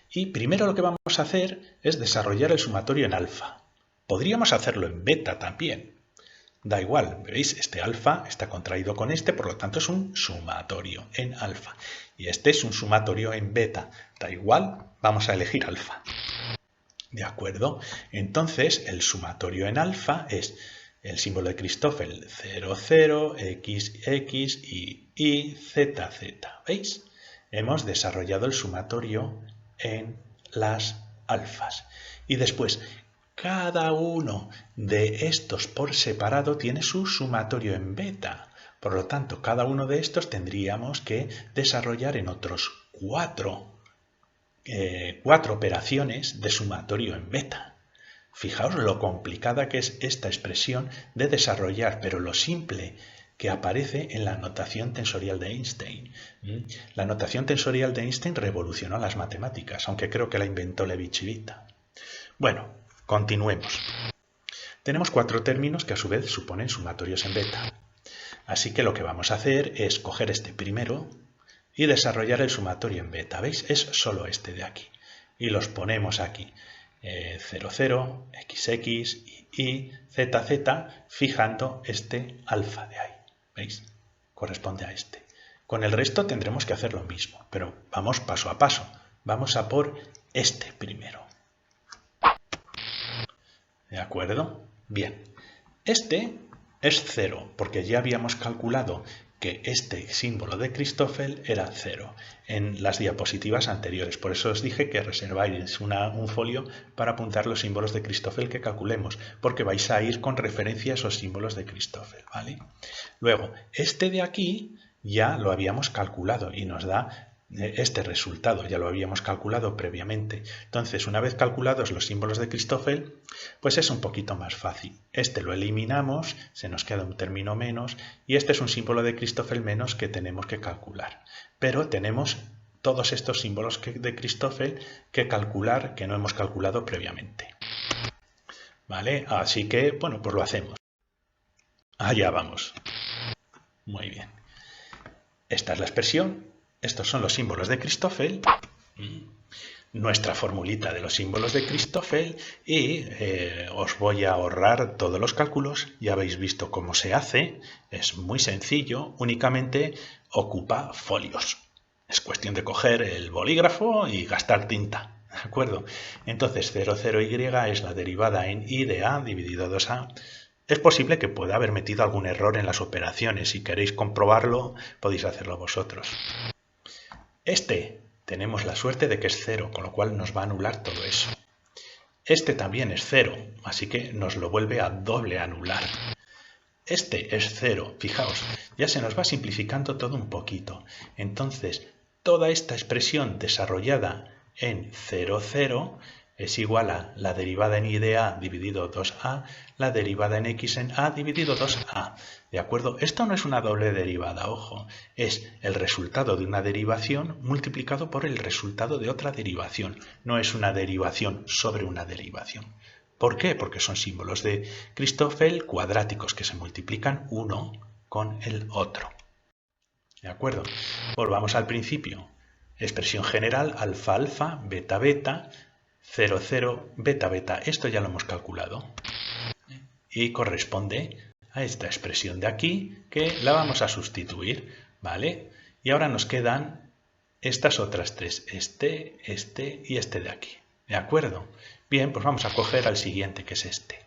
y primero lo que vamos a hacer es desarrollar el sumatorio en alfa. Podríamos hacerlo en beta también. Da igual, ¿veis? Este alfa está contraído con este, por lo tanto es un sumatorio en alfa. Y este es un sumatorio en beta. Da igual, vamos a elegir alfa. ¿De acuerdo? Entonces el sumatorio en alfa es el símbolo de Christoffel 0, 0, x, x y z, z. ¿Veis? Hemos desarrollado el sumatorio en las alfas. Y después, cada uno de estos por separado tiene su sumatorio en beta. Por lo tanto, cada uno de estos tendríamos que desarrollar en otros cuatro operaciones de sumatorio en beta. Fijaos lo complicada que es esta expresión de desarrollar, pero lo simple que aparece en la notación tensorial de Einstein. La notación tensorial de Einstein revolucionó las matemáticas, aunque creo que la inventó Levi-Civita. Bueno, continuemos. Tenemos cuatro términos que a su vez suponen sumatorios en beta. Así que lo que vamos a hacer es coger este primero y desarrollar el sumatorio en beta. ¿Veis? Es solo este de aquí. Y los ponemos aquí. 0, 0, xx y z, z, fijando este alfa de ahí. ¿Veis? Corresponde a este. Con el resto tendremos que hacer lo mismo, pero vamos paso a paso. Vamos a por este primero. ¿De acuerdo? Bien. Este es 0, porque ya habíamos calculado que este símbolo de Christoffel era 0 en las diapositivas anteriores. Por eso os dije que reserváis un folio para apuntar los símbolos de Christoffel que calculemos, porque vais a ir con referencia a esos símbolos de Christoffel, ¿vale? Luego, este de aquí ya lo habíamos calculado y nos da este resultado, ya lo habíamos calculado previamente. Entonces, una vez calculados los símbolos de Christoffel, pues es un poquito más fácil. Este lo eliminamos, se nos queda un término menos, y este es un símbolo de Christoffel menos que tenemos que calcular. Pero tenemos todos estos símbolos de Christoffel que calcular que no hemos calculado previamente. ¿Vale? Así que, bueno, pues lo hacemos. Allá vamos. Muy bien. Esta es la expresión. Estos son los símbolos de Christoffel, nuestra formulita de los símbolos de Christoffel y os voy a ahorrar todos los cálculos. Ya habéis visto cómo se hace, es muy sencillo, únicamente ocupa folios. Es cuestión de coger el bolígrafo y gastar tinta, ¿de acuerdo? Entonces 0, 0y es la derivada en y de a dividido 2a. Es posible que pueda haber metido algún error en las operaciones. Si queréis comprobarlo, podéis hacerlo vosotros. Este tenemos la suerte de que es 0, con lo cual nos va a anular todo eso. Este también es 0, así que nos lo vuelve a doble anular. Este es 0, fijaos, ya se nos va simplificando todo un poquito. Entonces, toda esta expresión desarrollada en 0, 0 es igual a la derivada en y de a dividido 2a, la derivada en x en a dividido 2a. ¿De acuerdo? Esto no es una doble derivada, ojo. Es el resultado de una derivación multiplicado por el resultado de otra derivación. No es una derivación sobre una derivación. ¿Por qué? Porque son símbolos de Christoffel cuadráticos que se multiplican uno con el otro. ¿De acuerdo? Volvamos al principio. Expresión general, alfa, alfa, beta, beta, 0, 0, beta, beta. Esto ya lo hemos calculado. Y corresponde a esta expresión de aquí, que la vamos a sustituir, ¿vale? Y ahora nos quedan estas otras tres, este y este de aquí, ¿de acuerdo? Bien, pues vamos a coger al siguiente, que es este.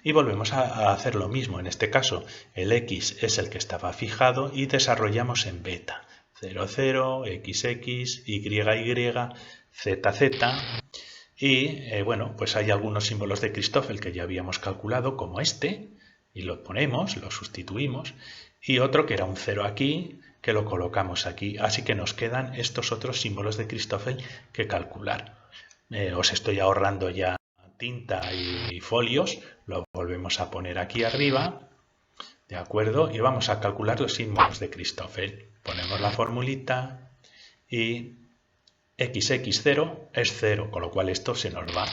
Y volvemos a hacer lo mismo. En este caso, el x es el que estaba fijado y desarrollamos en beta. 0, 0, xx, y, z, z. Y bueno, pues hay algunos símbolos de Christoffel que ya habíamos calculado, como este, y lo ponemos, lo sustituimos, y otro que era un 0 aquí, que lo colocamos aquí. Así que nos quedan estos otros símbolos de Christoffel que calcular. Os estoy ahorrando ya tinta y folios, lo volvemos a poner aquí arriba, ¿de acuerdo? Y vamos a calcular los símbolos de Christoffel. Ponemos la formulita y xx0 es 0, con lo cual esto se nos va.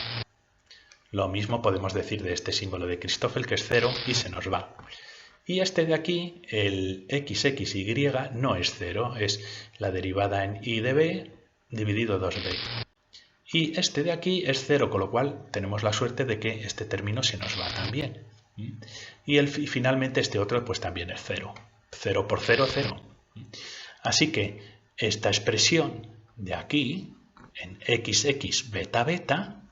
Lo mismo podemos decir de este símbolo de Christoffel, que es 0, y se nos va. Y este de aquí, el xxy, no es 0, es la derivada en y de b dividido 2b. Y este de aquí es 0, con lo cual tenemos la suerte de que este término se nos va también. Y finalmente este otro pues también es 0. 0 por 0, 0. Así que esta expresión de aquí, en xx beta beta,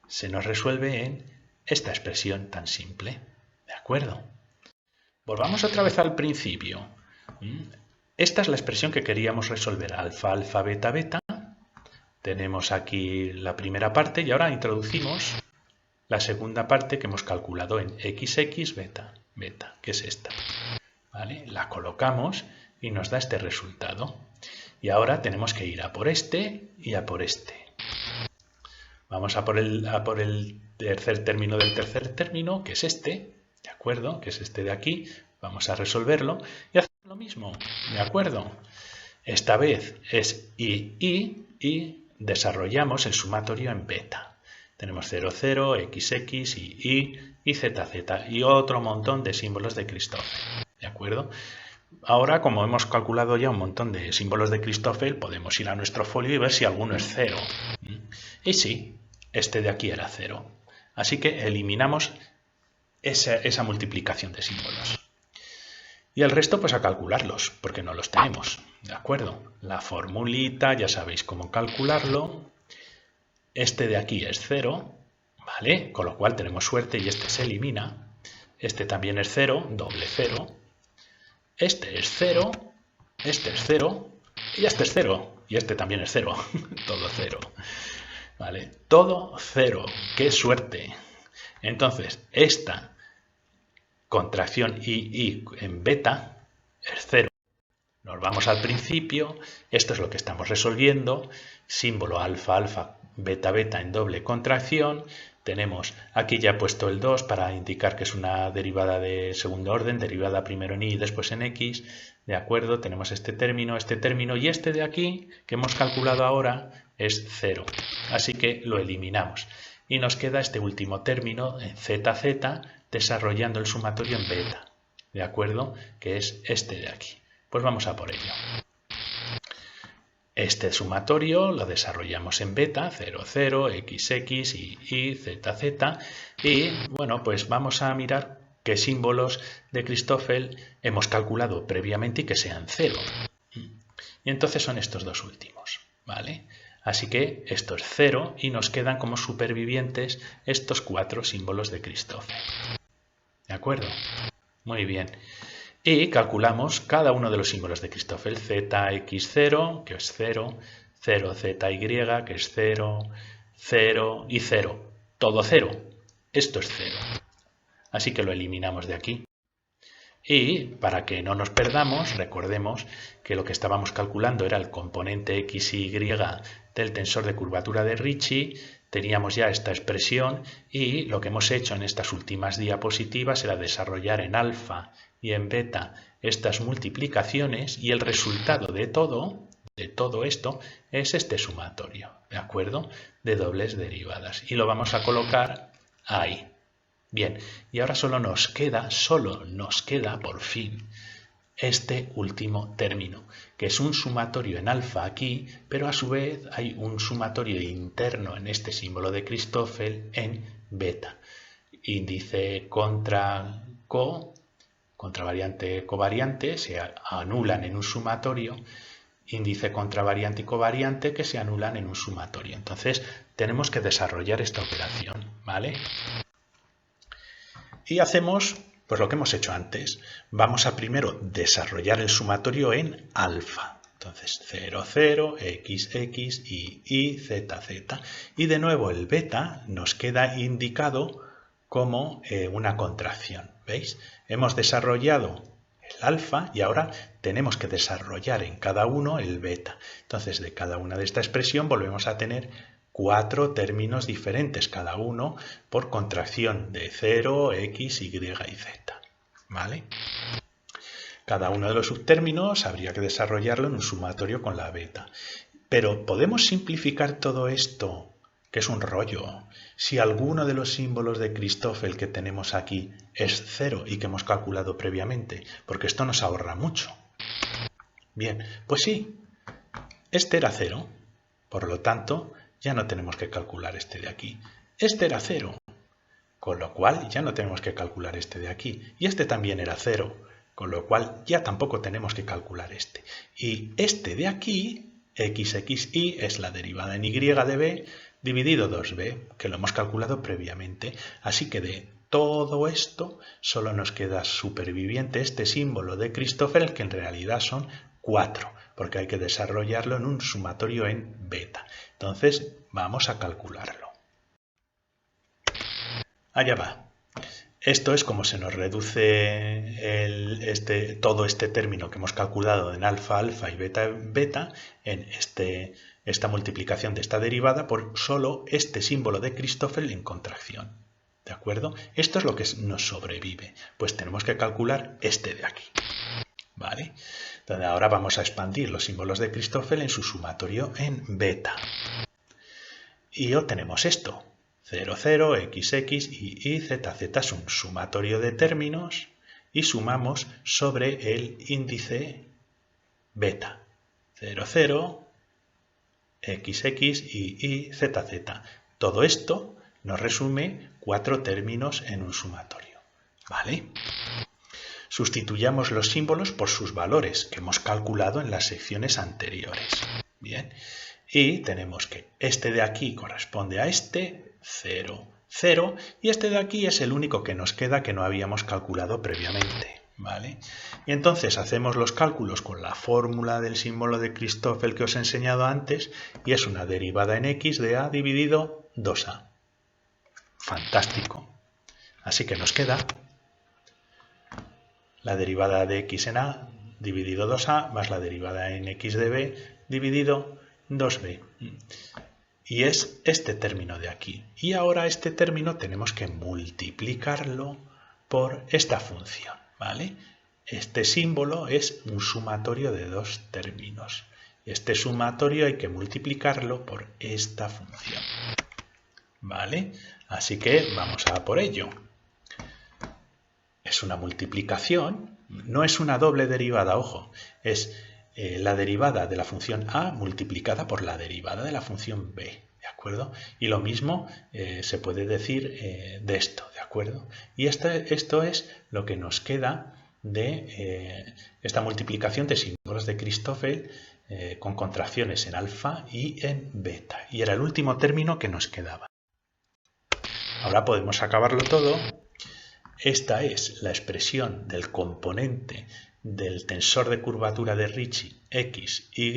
se nos resuelve en esta expresión tan simple. ¿De acuerdo? Volvamos otra vez al principio. Esta es la expresión que queríamos resolver. Alfa, alfa, beta, beta. Tenemos aquí la primera parte y ahora introducimos la segunda parte que hemos calculado en xx beta, beta, que es esta. ¿Vale? La colocamos y nos da este resultado. Y ahora tenemos que ir a por este y a por este. Vamos a por el tercer término del tercer término, que es este, ¿de acuerdo? Que es este de aquí. Vamos a resolverlo y hacer lo mismo, ¿de acuerdo? Esta vez es y desarrollamos el sumatorio en beta. Tenemos 0, 0, xx y z, z y otro montón de símbolos de Christoffel, ¿de acuerdo? Ahora, como hemos calculado ya un montón de símbolos de Christoffel, podemos ir a nuestro folio y ver si alguno es 0. Y sí, este de aquí era 0. Así que eliminamos esa multiplicación de símbolos. Y el resto pues a calcularlos, porque no los tenemos, ¿de acuerdo? La formulita, ya sabéis cómo calcularlo. Este de aquí es 0, ¿vale? Con lo cual tenemos suerte y este se elimina. Este también es 0, doble 0. Este es 0, este es 0, y este es 0, y este también es 0. Todo 0, ¿vale? Todo 0, ¡qué suerte! Entonces, esta contracción y en beta es 0. Nos vamos al principio, esto es lo que estamos resolviendo, símbolo alfa, alfa, beta, beta en doble contracción. Tenemos, aquí ya he puesto el 2 para indicar que es una derivada de segundo orden, derivada primero en y después en x, ¿de acuerdo? Tenemos este término y este de aquí, que hemos calculado ahora, es 0. Así que lo eliminamos. Y nos queda este último término, en ZZ, desarrollando el sumatorio en beta, ¿de acuerdo? Que es este de aquí. Pues vamos a por ello. Este sumatorio lo desarrollamos en beta, 0, 0, xx y z, z. Y bueno, pues vamos a mirar qué símbolos de Christoffel hemos calculado previamente y que sean 0. Y entonces son estos dos últimos, ¿vale? Así que esto es 0 y nos quedan como supervivientes estos 4 símbolos de Christoffel. ¿De acuerdo? Muy bien. Y calculamos cada uno de los símbolos de Christoffel. Zx0, que es 0, 0zy, que es 0, 0 y 0. Todo 0. Esto es 0. Así que lo eliminamos de aquí. Y para que no nos perdamos, recordemos que lo que estábamos calculando era el componente x y y del tensor de curvatura de Ricci. Teníamos ya esta expresión y lo que hemos hecho en estas últimas diapositivas era desarrollar en alfa y en beta estas multiplicaciones y el resultado de todo esto es este sumatorio, ¿de acuerdo? De dobles derivadas. Y lo vamos a colocar ahí, Bien, y ahora solo nos queda por fin este último término, que es un sumatorio en alfa aquí, pero a su vez hay un sumatorio interno en este símbolo de Christoffel en beta. Índice contra contravariante, covariante, se anulan en un sumatorio, índice contravariante y covariante que se anulan en un sumatorio. Entonces tenemos que desarrollar esta operación, ¿vale? Y hacemos pues lo que hemos hecho antes. Vamos a primero desarrollar el sumatorio en alfa. Entonces 0, 0, x, x, y, z, z. Y de nuevo el beta nos queda indicado como una contracción. ¿Veis? Hemos desarrollado el alfa y ahora tenemos que desarrollar en cada uno el beta. Entonces de cada una de esta expresión volvemos a tener 4 términos diferentes, cada uno por contracción de 0, x, y y z. ¿Vale? Cada uno de los subtérminos habría que desarrollarlo en un sumatorio con la beta. Pero ¿podemos simplificar todo esto, que es un rollo, si alguno de los símbolos de Christoffel que tenemos aquí es 0 y que hemos calculado previamente? Porque esto nos ahorra mucho. Bien, pues sí, este era 0, por lo tanto ya no tenemos que calcular este de aquí. Este era 0, con lo cual ya no tenemos que calcular este de aquí. Y este también era 0, con lo cual ya tampoco tenemos que calcular este. Y este de aquí, xy, es la derivada en y de b dividido 2b, que lo hemos calculado previamente. Así que de todo esto solo nos queda superviviente este símbolo de Christoffel, que en realidad son 4, porque hay que desarrollarlo en un sumatorio en beta. Entonces vamos a calcularlo. Allá va. Esto es como se nos reduce todo este término que hemos calculado en alfa, alfa y beta, beta en esta multiplicación de esta derivada por solo este símbolo de Christoffel en contracción. ¿De acuerdo? Esto es lo que nos sobrevive. Pues tenemos que calcular este de aquí. ¿Vale? Entonces ahora vamos a expandir los símbolos de Christoffel en su sumatorio en beta. Y obtenemos esto. 0, 0, x, x, y, z, z es un sumatorio de términos y sumamos sobre el índice beta. 0, 0, x, x, y, z, z. Todo esto nos resume 4 términos en un sumatorio. ¿Vale? Sustituyamos los símbolos por sus valores que hemos calculado en las secciones anteriores. Bien. Y tenemos que este de aquí corresponde a este, 0, 0, y este de aquí es el único que nos queda que no habíamos calculado previamente. ¿Vale? Y entonces hacemos los cálculos con la fórmula del símbolo de Christoffel que os he enseñado antes, y es una derivada en x de a dividido 2a. Fantástico. Así que nos queda la derivada de x en a dividido 2a más la derivada en x de b dividido 2b. Y es este término de aquí. Y ahora este término tenemos que multiplicarlo por esta función, ¿vale? Este símbolo es un sumatorio de 2 términos. Este sumatorio hay que multiplicarlo por esta función, ¿vale? Así que vamos a por ello. Es una multiplicación, no es una doble derivada, ojo, es la derivada de la función a multiplicada por la derivada de la función b, ¿de acuerdo? Y lo mismo se puede decir de esto, ¿de acuerdo? Y esto es lo que nos queda de esta multiplicación de símbolos de Christoffel con contracciones en alfa y en beta. Y era el último término que nos quedaba. Ahora podemos acabarlo todo. Esta es la expresión del componente del tensor de curvatura de Ricci x, y,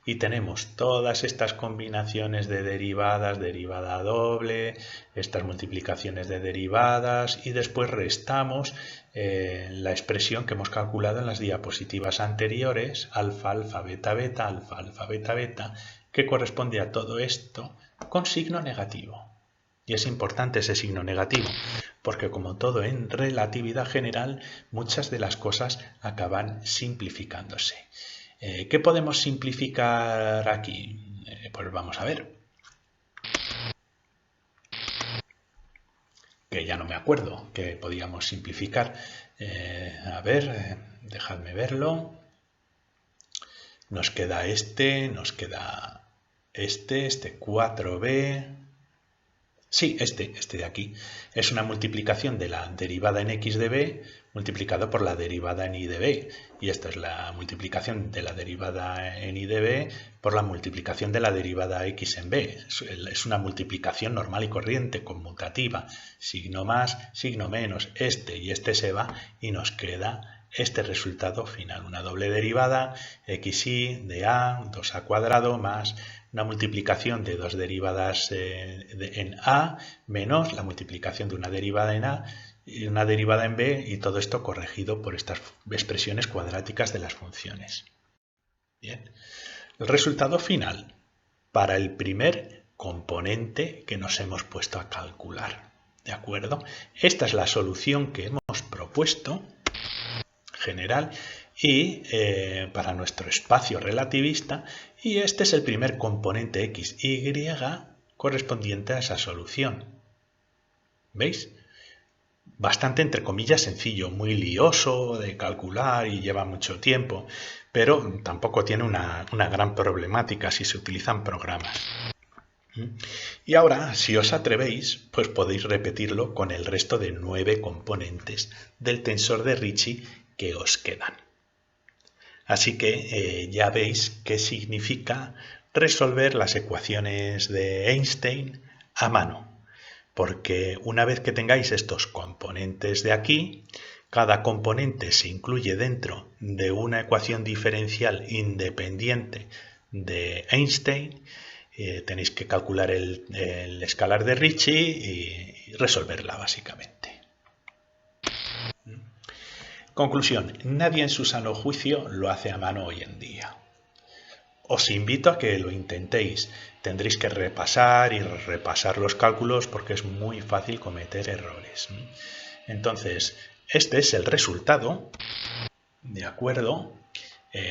y tenemos todas estas combinaciones de derivadas, derivada doble, estas multiplicaciones de derivadas, y después restamos la expresión que hemos calculado en las diapositivas anteriores, alfa, alfa, beta, beta, alfa, alfa, beta, beta, que corresponde a todo esto con signo negativo. Y es importante ese signo negativo, porque como todo en relatividad general, muchas de las cosas acaban simplificándose. ¿Qué podemos simplificar aquí? Pues vamos a ver. que ya no me acuerdo, que podíamos simplificar. A ver, dejadme verlo. Nos queda nos queda este 4b. Sí, este de aquí. Es una multiplicación de la derivada en x de b multiplicado por la derivada en y de b. Y esta es la multiplicación de la derivada en y de b por la multiplicación de la derivada x en b. Es una multiplicación normal y corriente, conmutativa. Signo más, signo menos. Este y este se va y nos queda este resultado final. Una doble derivada, xy de a, 2a cuadrado más una multiplicación de dos derivadas en a menos la multiplicación de una derivada en a y una derivada en b, y todo esto corregido por estas expresiones cuadráticas de las funciones. Bien. El resultado final para el primer componente que nos hemos puesto a calcular. ¿De acuerdo? Esta es la solución que hemos propuesto general y para nuestro espacio relativista, y este es el primer componente x, y correspondiente a esa solución. ¿Veis? Bastante, entre comillas, sencillo, muy lioso de calcular y lleva mucho tiempo, pero tampoco tiene una gran problemática si se utilizan programas. Y ahora, si os atrevéis, pues podéis repetirlo con el resto de 9 componentes del tensor de Ricci que os quedan. Así que ya veis qué significa resolver las ecuaciones de Einstein a mano, porque una vez que tengáis estos componentes de aquí, cada componente se incluye dentro de una ecuación diferencial independiente de Einstein. Tenéis que calcular el escalar de Ricci y resolverla básicamente. Conclusión, nadie en su sano juicio lo hace a mano hoy en día. Os invito a que lo intentéis. Tendréis que repasar y repasar los cálculos porque es muy fácil cometer errores. Entonces, este es el resultado. ¿De acuerdo?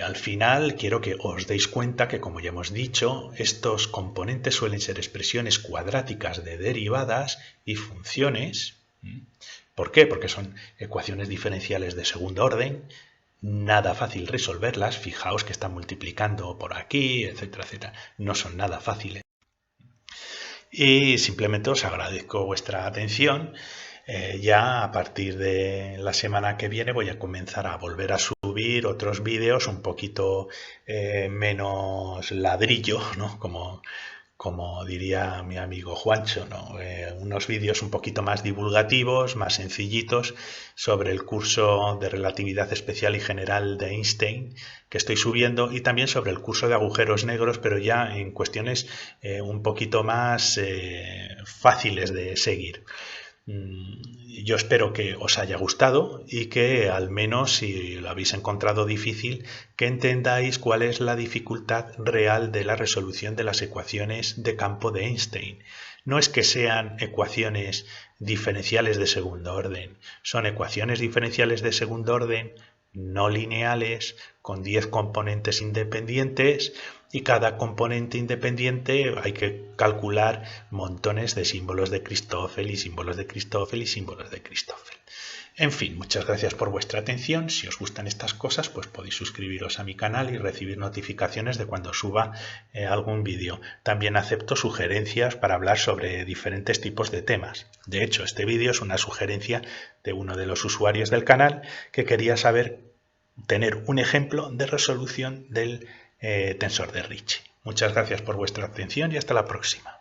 Al final quiero que os deis cuenta que, como ya hemos dicho, estos componentes suelen ser expresiones cuadráticas de derivadas y funciones. ¿Por qué? Porque son ecuaciones diferenciales de segundo orden, nada fácil resolverlas, fijaos que están multiplicando por aquí, etcétera, etcétera, no son nada fáciles. Y simplemente os agradezco vuestra atención. Ya a partir de la semana que viene voy a comenzar a volver a subir otros vídeos un poquito menos ladrillo, ¿no? Como diría mi amigo Juancho, ¿no? Unos vídeos un poquito más divulgativos, más sencillitos, sobre el curso de relatividad especial y general de Einstein que estoy subiendo, y también sobre el curso de agujeros negros, pero ya en cuestiones un poquito más fáciles de seguir. Yo espero que os haya gustado y que, al menos si lo habéis encontrado difícil, que entendáis cuál es la dificultad real de la resolución de las ecuaciones de campo de Einstein. No es que sean ecuaciones diferenciales de segundo orden, son ecuaciones diferenciales de segundo orden no lineales con 10 componentes independientes, y cada componente independiente hay que calcular montones de símbolos de Christoffel y símbolos de Christoffel y símbolos de Christoffel. En fin, muchas gracias por vuestra atención. Si os gustan estas cosas, pues podéis suscribiros a mi canal y recibir notificaciones de cuando suba algún vídeo. También acepto sugerencias para hablar sobre diferentes tipos de temas. De hecho, este vídeo es una sugerencia de uno de los usuarios del canal que quería tener un ejemplo de resolución del tensor de Ricci. Muchas gracias por vuestra atención y hasta la próxima.